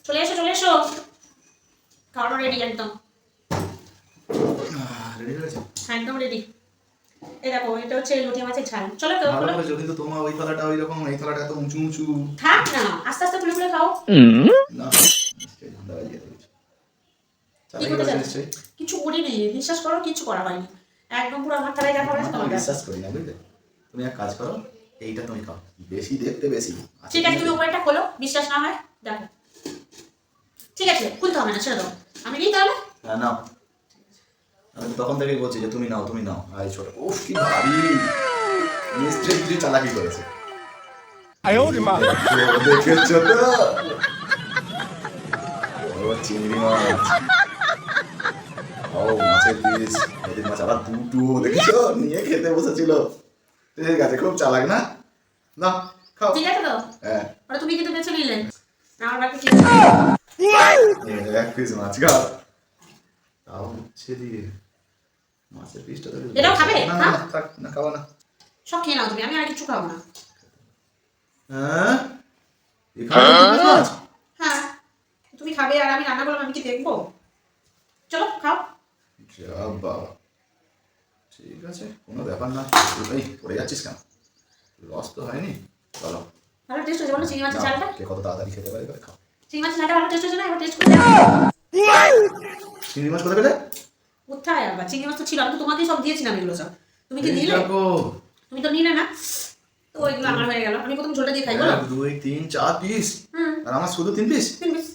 চলে এসো চলে এসো, খাওয়ানো রেডি একদম। রেডি হয়েছে? হ্যাঁ একদম রেডি। এই দেখো এটা হচ্ছে লুটিয়া মাছের ঝাল। চলো কেউ ভালো বলো। করেছো, কিন্তু তোমার ওই থালাটা ওই রকম, এই থালাটা এত উঁচু উঁচু। থাক না, আস্তে আস্তে খুলে খুলে খাও। না নিশ্চয়ই ধান্দা বাজিয়ে দিয়েছো। কি চালাই করতে করেছো চাচ্ছ? নিশ্চয়ই। কিছু করিনি, বিশ্বাস করো কিছু করা হয়নি। একদম পুরো আমার থালায় যা খাবার আছে আমি তোমার বিশ্বাস করি না, বুঝলে? তুমি এক কাজ করো, এইটা তুমি খাও, বেশি দেখতে বেশি ঠিক আছে, তুমি উপরেরটা খোলো, বিশ্বাস না হয় দেখো। ঠিক আছে খুলতে হবে না, ছেড়ে দাও, আমি নিই তাহলে। হ্যাঁ নাও, আমি তো তখন থেকেই বলছি যে তুমি নাও তুমি নাও। আই ছোট, উফ কি ভারী! নিশ্চয়ই কিছু চালাকি করেছে। দেখেছো তো? ও চিংড়ি মাছ, ও মাছের পিস, নদীর মাছ আবার দুটো, দেখেছো? নিয়ে খেতে বসেছিল। ঠিক আছে, খুব চালাক না? না খাও। ঠিক আছে তো, হ্যাঁ ওটা তুমি কিন্তু বেছে নিলে, আমার বাকি কি এক পিস মাছ খাও, তাও হচ্ছে দিয়ে মাছের পিসটা তো এটাও খাবে? না না না থাক না, খাওয়া না। সব খেয়ে নাও তুমি, আমি আর কিছু খাবো না। হ্যাঁ এখানে দু পিস মাছ? হ্যাঁ তুমি খাবে আর আমি রান্না করলাম, আমি কি দেখবো? চলো খাও। যা বাবা, ঠিক আছে কোনো ব্যাপার না। এই পড়ে যাচ্ছিস কেন? লস তো হয়নি। চলো ভালো টেস্ট হয়েছে বলো চিংড়ি মাছের নাও, ঝালটা? কে কত তাড়াতাড়ি খেতে পারে করে খাও। চিংড়ি মাছের ঝালটা ভালো টেস্ট হয়েছে না? এবার টেস্ট করে দেখো। চিংড়ি মাছ কোথায় পেলে? কোথায় আবার চিংড়ি মাছ তো ছিল, আমি তো তোমাকেই সব দিয়েছিলাম এগুলো সব, তুমি কি এই নিলে? দেখো, তুমি তো নিলে না, তো ওইগুলো আমার হয়ে গেল। আমি প্রথম ঝোলটা দিয়ে খাই বলো। 1 2 3 4 পিস, হুম আর আমার শুধু 3 পিস। তিন পিস।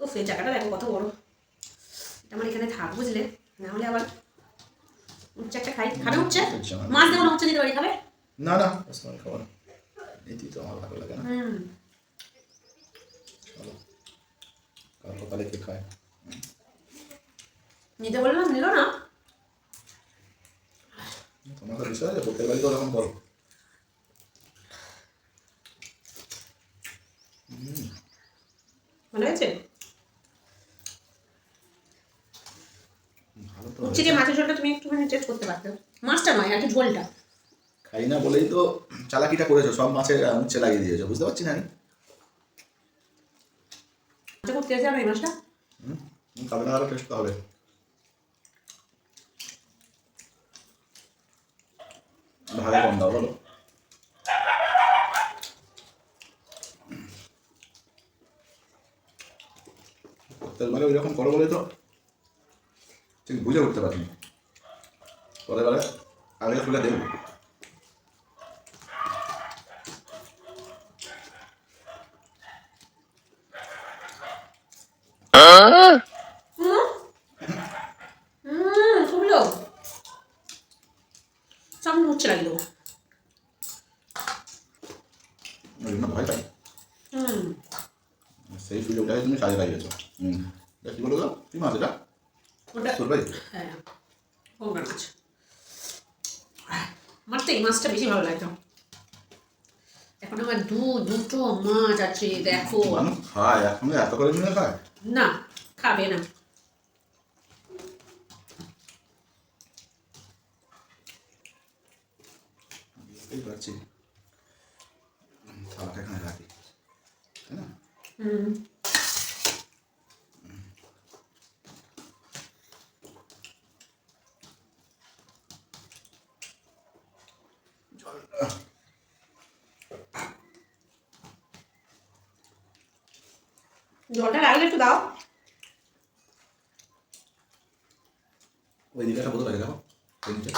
ও এই জায়গাটা দেখো কত বড়, এটা আমার এখানে থাক বুঝলে, না হলে আবার উচ্ছে একটা খাই। খাবে উচ্ছে? মাছ দেবো না, উচ্ছে দিতে পারি, খাবে? না না ওসমান খাবো না, এটি তো আমার ভালো লাগে না। হুম চলো কাল সকালে কে খায়? নিতে বললাম নিল না। তোমার তো বিষয় আছে, প্রত্যেক বাড়ি তো ওরকম করো। ভালো হয়েছে? ভালো তো উচ্ছে দিয়ে মাছের ঝোলটা তুমি একটুখানি টেস্ট করতে পারতে, মাছটা নয় আর কি, ঝোলটা। খাই না বলেই তো চালাকিটা করেছো, সব মাছে উচ্ছে লাগিয়ে দিয়েছো, বুঝতে পারছি না আমি। আচ্ছা খুব টেস্ট জানো এই মাছটা। খাবে না আরো টেস্ট হবে। ভালো কম দাও বলো। প্রত্যেকবারে ওই রকম করো বলে তো ঠিক বুঝে উঠতে পারিনি। পরের বারে আগে খুলে দেবো। শুনলো সব উচ্ছে লাগিয়ে দেবো। ওই জন্য ভয় পাই। হুম সেই সুযোগটাকে তুমি কাজে লাগিয়েছো। এটা কি বলো তো, কি মাছ এটা? ওটা সুরবাই? হ্যাঁ পোঙ্গা মাছ। আমার তো এই মাছটা বেশি ভালো লাগতো। এখন আমার দুটো মাছ আছে দেখো। মানুষ খায় একসঙ্গে এত করে নিয়ে খায়? না খাবে না। বুঝতেই পারছি। থালাটা এখানে রাখি, তাই না? হুম জল জলটা লাগলে একটু দাও। ওই দিকে একটা বোতল আছে দেখো, ওই নিচে।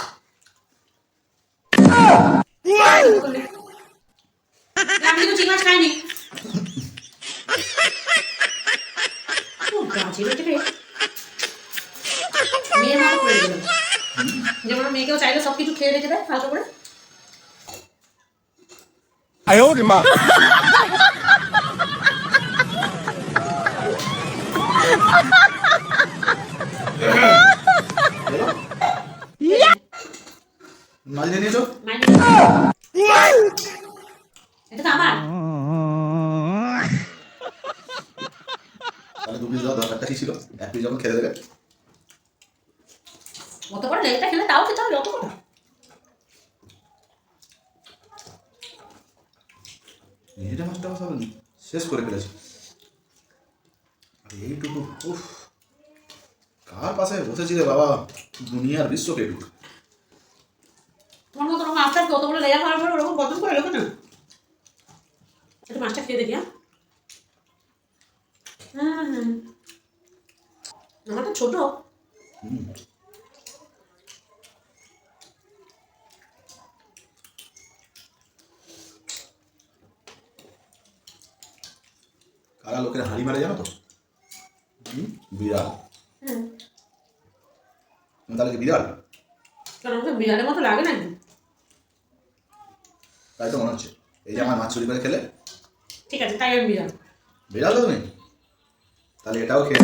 আমি তো চিংড়ি মাছ খাইনি। ও গাছে বেটে মেয়ের মতো করে দিল, যেমন মেয়েকেও চাইলে সবকিছু খেয়ে রেখে দেয় হালকা করে। 哎呦我的妈！ মাছ নিয়ে নিয়েছো? এটা তো আমার। তাহলে 2 পিস দেওয়া দরকারটা কি ছিল? 1 পিস যখন খেতে দেবে। অত করে লেগটা খেলে তাও খেতে হবে অত করে। নিজেটা মাছটা সব শেষ করে ফেলেছি। এইটুকু উফ, কার পাশে বসেছিলে বাবা, দুনিয়ার বিশ্ব পেটুক। তোমার মতো ওরকম আস্তে আস্তে অতগুলো লেয়ার করার পরে ওরকম বদল করে এলো না। একটু মাছটা খেয়ে দেখি। আমারটা ছোট। কারা লোকের হাঁড়ি মারে জানো তো? বিড়াল। তাহলে কি বিড়াল? কারণ আমাকে বিড়ালের মতো লাগে নাকি? তাই তো মনে হচ্ছে। এই যে আমার মাছ চুরি করে খেলে। ঠিক আছে, তাই আমি বিড়াল। বিড়াল তো তুমি, তাহলে এটাও খেয়ে